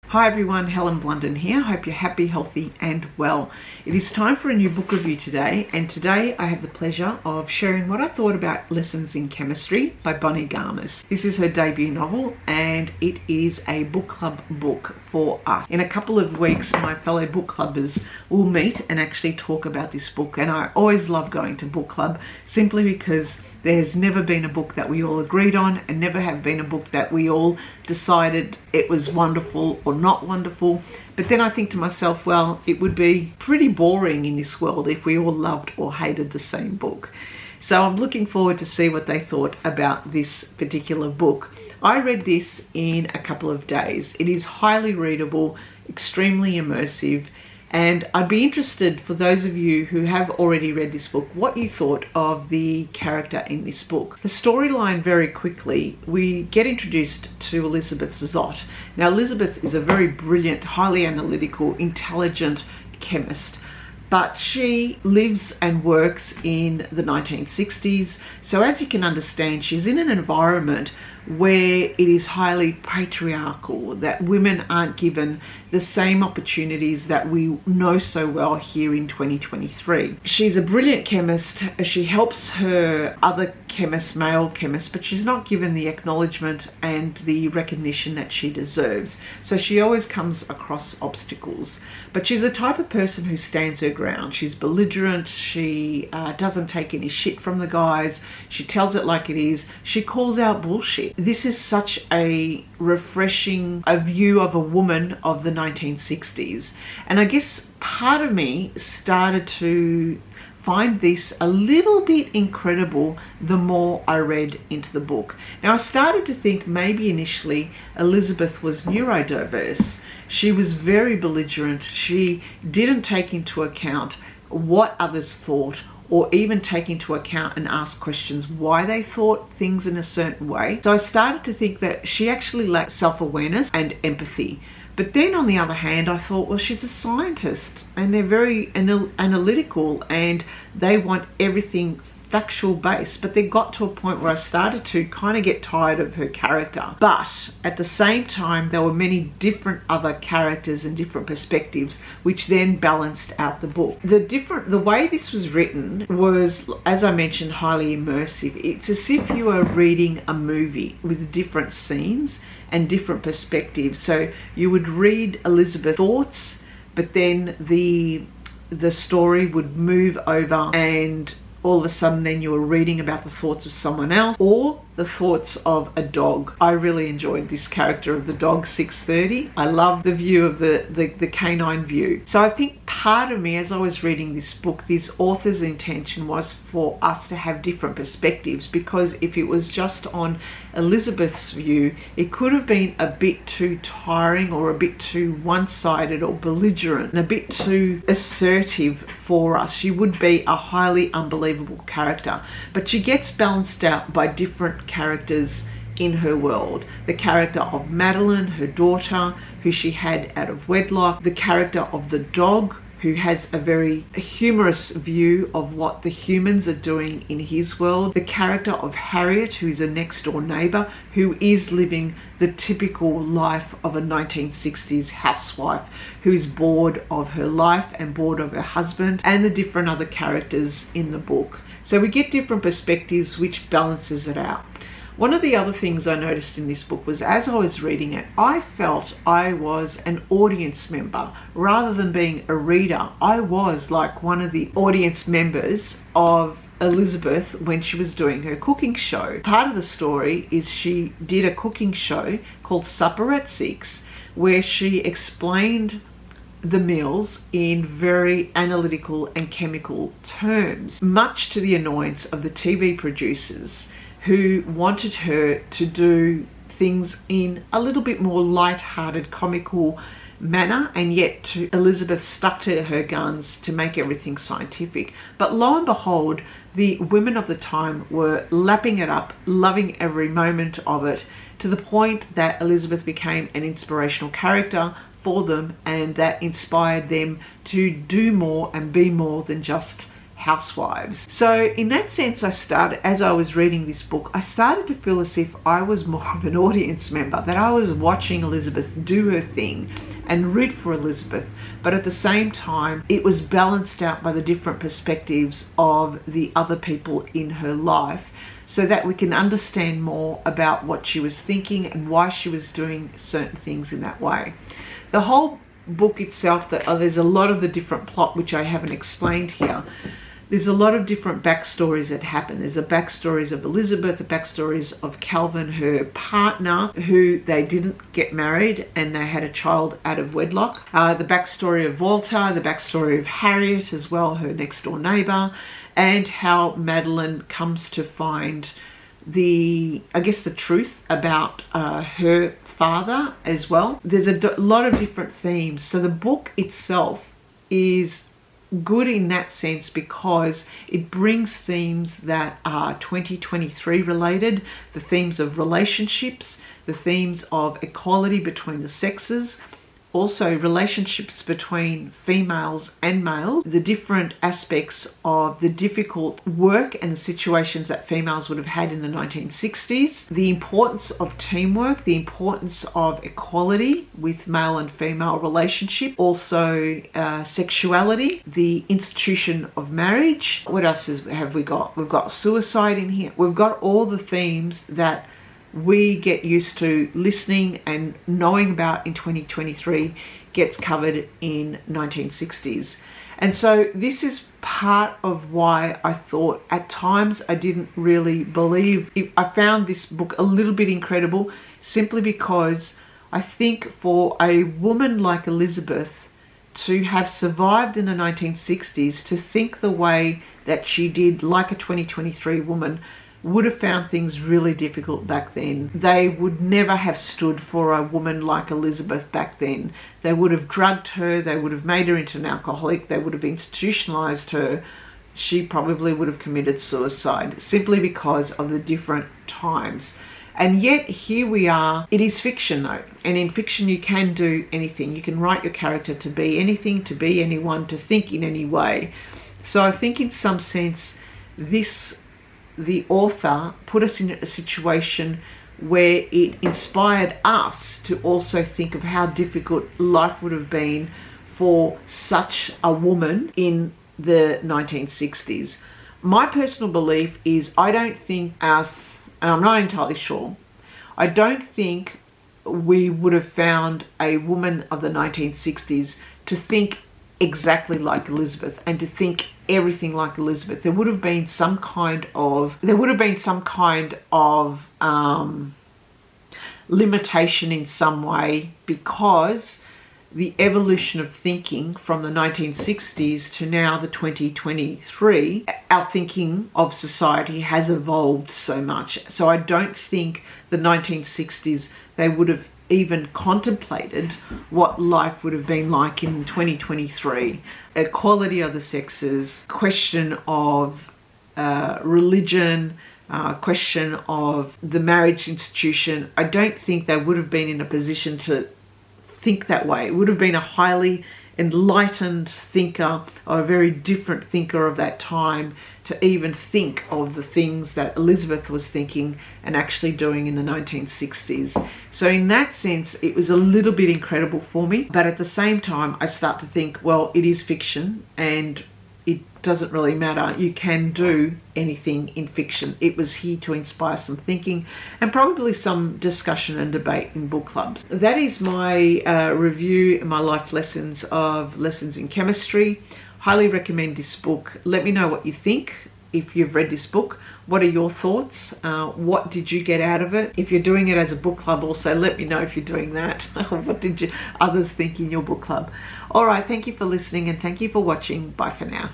Hi everyone, Helen Blunden here. Hope you're happy, healthy and well. It is time for a new book review today, and today I have the pleasure of sharing what I thought about Lessons in Chemistry by Bonnie Garmus. This is her debut novel and it is a book club book for us. In a couple of weeks my fellow book clubbers will meet and actually talk about this book, and I always love going to book club simply because there's never been a book that we all agreed on, and never have been a book that we all decided it was wonderful or not wonderful. But then I think to myself, well, it would be pretty boring in this world if we all loved or hated the same book. So I'm looking forward to see what they thought about this particular book. I read this in a couple of days. It is highly readable, extremely immersive, and I'd be interested, for those of you who have already read this book, what you thought of the character in this book. The storyline, very quickly, we get introduced to Elizabeth Zott. Now, Elizabeth is a very brilliant, highly analytical, intelligent chemist, but she lives and works in the 1960s. So as you can understand, she's in an environment where it is highly patriarchal, that women aren't given the same opportunities that we know so well here in 2023. She's a brilliant chemist. She helps her other chemists, male chemists, but she's not given the acknowledgement and the recognition that she deserves. So she always comes across obstacles. But she's the type of person who stands her ground. She's belligerent. She doesn't take any shit from the guys. She tells it like it is. She calls out bullshit. This is such a refreshing view of a woman of the 1960s. And I guess part of me started to find this a little bit incredible the more I read into the book. Now, I started to think maybe initially Elizabeth was neurodiverse. She was very belligerent. She didn't take into account what others thought, or even take into account and ask questions why they thought things in a certain way. So I started to think that she actually lacked self-awareness and empathy. But then on the other hand, I thought, well, she's a scientist and they're very analytical and they want everything factual based. But they got to a point where I started to kind of get tired of her character. But at the same time, there were many different other characters and different perspectives, which then balanced out the book. The way this was written was, as I mentioned, highly immersive. It's as if you are reading a movie with different scenes and different perspectives. So you would read Elizabeth's thoughts, but then the story would move over, and all of a sudden then you were reading about the thoughts of someone else or the thoughts of a dog. I really enjoyed this character of the dog 630. I love the view of the canine view. So I think part of me, as I was reading this book, this author's intention was for us to have different perspectives, because if it was just on Elizabeth's view, it could have been a bit too tiring or a bit too one-sided or belligerent and a bit too assertive for us. She would be a highly unbelievable character, but she gets balanced out by different characters in her world. The character of Madeline, her daughter, who she had out of wedlock. The character of the dog, who has a very humorous view of what the humans are doing in his world. The character of Harriet, who is a next door neighbor, who is living the typical life of a 1960s housewife who is bored of her life and bored of her husband, and the different other characters in the book. So we get different perspectives, which balances it out. One of the other things I noticed in this book was, as I was reading it, I felt I was an audience member. Rather than being a reader, I was like one of the audience members of Elizabeth when she was doing her cooking show. Part of the story is she did a cooking show called Supper at 6, where she explained the meals in very analytical and chemical terms, much to the annoyance of the TV producers, who wanted her to do things in a little bit more light-hearted, comical manner, and yet Elizabeth stuck to her guns to make everything scientific. But lo and behold, the women of the time were lapping it up, loving every moment of it, to the point that Elizabeth became an inspirational character for them, and that inspired them to do more and be more than just housewives. So in that sense, as I was reading this book, I started to feel as if I was more of an audience member, that I was watching Elizabeth do her thing and root for Elizabeth. But at the same time, it was balanced out by the different perspectives of the other people in her life, so that we can understand more about what she was thinking and why she was doing certain things in that way. The whole book itself, there's a lot of the different plot which I haven't explained here. There's a lot of different backstories that happen. There's the backstories of Elizabeth, the backstories of Calvin, her partner, who they didn't get married and they had a child out of wedlock. The backstory of Walter, the backstory of Harriet as well, her next door neighbour, and how Madeline comes to find the truth about her father as well. There's a lot of different themes. So the book itself is good in that sense because it brings themes that are 2023 related, the themes of relationships, the themes of equality between the sexes, also relationships between females and males, the different aspects of the difficult work and the situations that females would have had in the 1960s, the importance of teamwork, the importance of equality with male and female relationship, also sexuality, the institution of marriage. What else have we got? We've got suicide in here. We've got all the themes that we get used to listening and knowing about in 2023 gets covered in 1960s. And so this is part of why I thought at times I didn't really believe. I found this book a little bit incredible simply because I think for a woman like Elizabeth to have survived in the 1960s, to think the way that she did like a 2023 woman, would have found things really difficult back then. They would never have stood for a woman like Elizabeth back then. They would have drugged her, they would have made her into an alcoholic, they would have institutionalized her. She probably would have committed suicide simply because of the different times. And yet here we are. It is fiction though, and in fiction you can do anything. You can write your character to be anything, to be anyone, to think in any way. So I think in some sense the author put us in a situation where it inspired us to also think of how difficult life would have been for such a woman in the 1960s. My personal belief is I don't think, and I'm not entirely sure, I don't think we would have found a woman of the 1960s to think exactly like Elizabeth and to think everything like Elizabeth. There would have been some kind of limitation in some way, because the evolution of thinking from the 1960s to now the 2023, our thinking of society has evolved so much. So I don't think the 1960s they would have even contemplated what life would have been like in 2023. Equality of the sexes, question of religion, question of the marriage institution. I don't think they would have been in a position to think that way. It would have been a highly enlightened thinker, or a very different thinker of that time, to even think of the things that Elizabeth was thinking and actually doing in the 1960s. So in that sense, it was a little bit incredible for me. But at the same time, I start to think, well, it is fiction and it doesn't really matter. You can do anything in fiction. It was here to inspire some thinking and probably some discussion and debate in book clubs. That is my review and my life lessons of Lessons in Chemistry. Highly recommend this book. Let me know what you think if you've read this book. What are your thoughts? What did you get out of it? If you're doing it as a book club, also let me know if you're doing that. What did others think in your book club? All right, thank you for listening and thank you for watching. Bye for now.